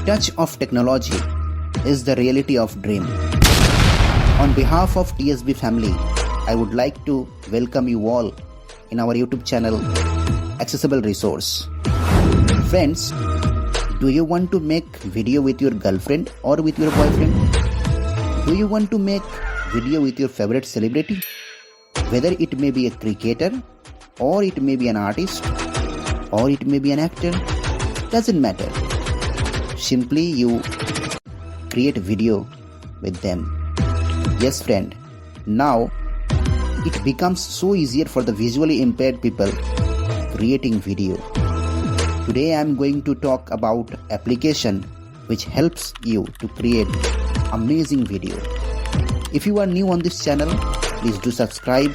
touch of technology is the reality of dream. On behalf of TSB family, I would like to welcome you all in our YouTube channel, Accessible Resource. Friends, do you want to make video with your girlfriend or with your boyfriend? Do you want to make video with your favorite celebrity? Whether it may be a cricketer, or it may be an artist, or it may be an actor, doesn't matter. Simply you create a video with them. Yes friend, now it becomes so easier for the visually impaired people creating video. Today I am going to talk about application which helps you to create amazing video. If you are new on this channel, please do subscribe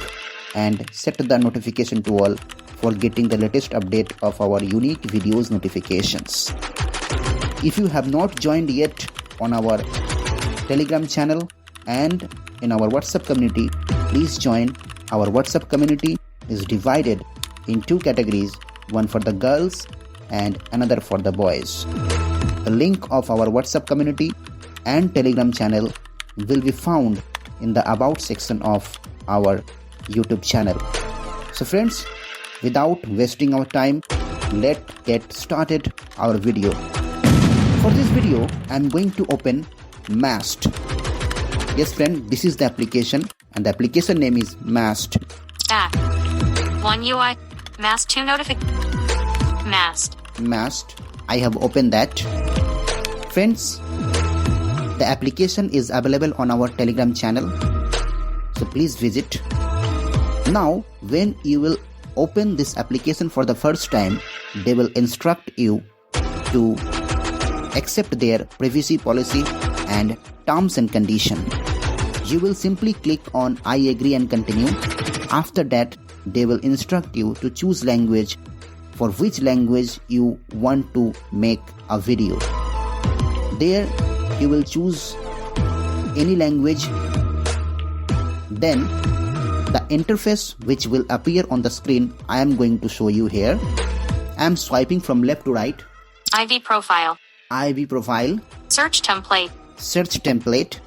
and set the notification to all for getting the latest update of our unique videos notifications. If you have not joined yet on our Telegram channel and in our WhatsApp community, please join. Our WhatsApp community is divided in two categories, one for the girls and another for the boys. The link of our WhatsApp community and Telegram channel will be found in the About section of our YouTube channel. So friends, without wasting our time, let's get started our video. For this video, I am going to open Mast. Yes friend, this is the application and the application name is Mast. Back. One UI. Mast 2 notification. Mast. I have opened that. Friends, the application is available on our Telegram channel. So please visit. Now, when you will open this application for the first time, they will instruct you to accept their privacy policy and terms and condition. You will simply click on I agree and continue. After that, they will instruct you to choose language for which language you want to make a video. There you will choose any language. Then the interface which will appear on the screen, I am going to show you here. I am swiping from left to right. IV profile. Search template.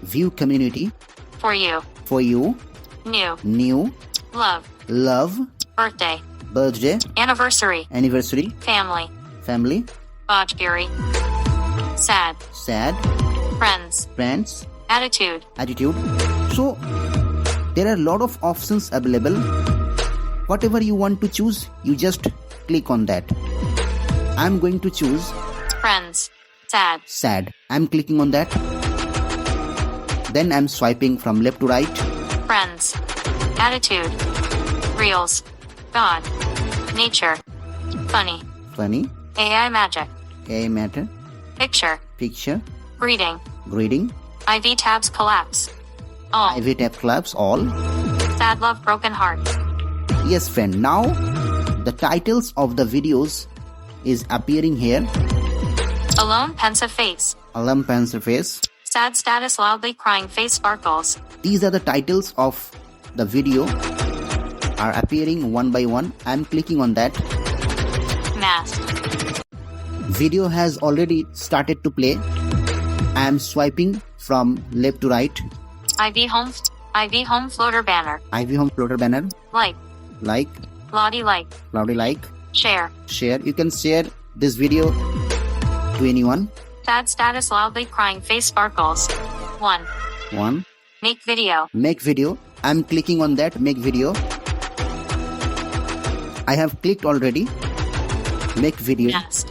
View community. For you. New. Love. Birthday. Anniversary. Family. Bajgiri. Sad. Friends. Attitude. So there are a lot of options available. Whatever you want to choose, you just click on that. I'm going to choose Friends. Sad. I'm clicking on that. Then I'm swiping from left to right. Friends. Attitude. Reels. God. Nature. Funny. AI magic. Picture. Greeting. IV tabs collapse. All. Sad love broken heart. Yes friend, now the titles of the videos is appearing here. Alone pensive face. Sad status loudly crying face sparkles. These are the titles of the video are appearing one by one. I am clicking on that. Mast. Video has already started to play. I am swiping from left to right. IV home floater banner. Like. Lottie like. Share. You can share this video to anyone. Sad status loudly crying face sparkles. One. Make video. I'm clicking on that make video. I have clicked already. Make video. Mast.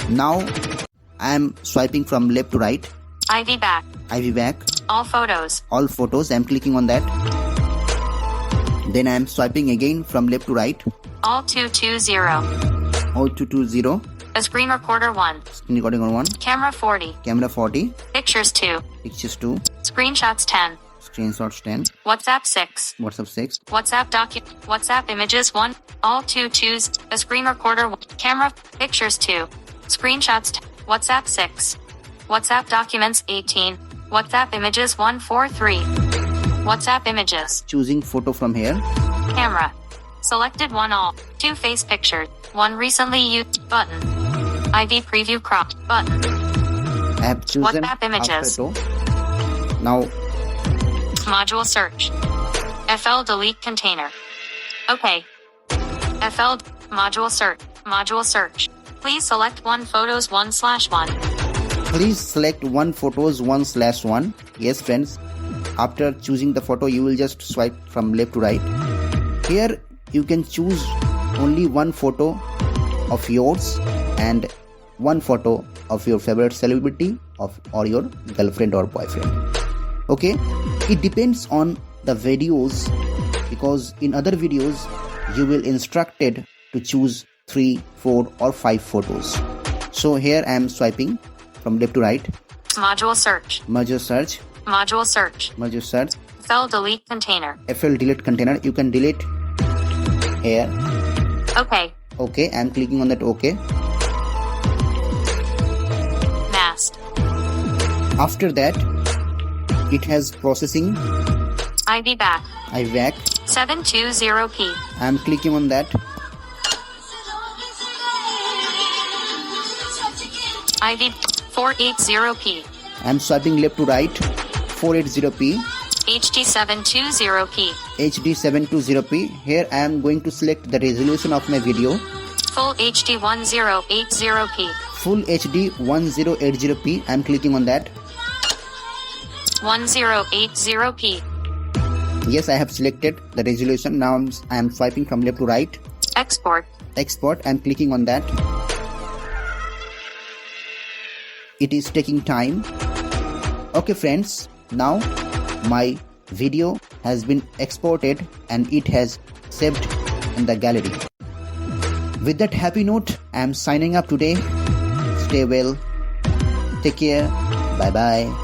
Now I am swiping from left to right. IV back. All photos. I'm clicking on that. Then I am swiping again from left to right. All 220. A screen recorder 1. Camera 40. Pictures 2. Screenshots 10. WhatsApp 6. WhatsApp images 1. All 220s. A screen recorder 1. Camera. Pictures 2. Screenshots 10. WhatsApp 6. WhatsApp documents 18. WhatsApp images 143. WhatsApp images. Choosing photo from here. Camera. Selected 1 all. 2 face pictures. 1 recently used button. ID preview cropped button. I have chosen WhatsApp images. photo. Now Module search. FL delete container. Okay. FL module search. Module search. Please select one photos 1/1. please select one photos 1/1. Yes friends, after choosing the photo you will just swipe from left to right. Here you can choose only one photo of yours and one photo of your favorite celebrity or your girlfriend or boyfriend. Okay, it depends on the videos, because in other videos you will instructed to choose 3, 4 or 5 photos. So here I am swiping from left to right. Module search. Merge search. Module search. Merge search. FL delete container. FL delete container. You can delete here. Okay. Okay, I am clicking on that OK. Masked. After that, it has processing. ID back. I back. 720p. I am clicking on that. ID 480p. I am swiping left to right. 480p. HD 720p. HD 720p. Here I am going to select the resolution of my video. Full HD 1080p. Full HD 1080p. I am clicking on that. 1080p. Yes, I have selected the resolution. Now I am swiping from left to right. Export. Export. I am clicking on that. It is taking time. Okay friends, now my video has been exported and it has saved in the gallery. With that happy note, I am signing up today. Stay well. Take care. Bye bye.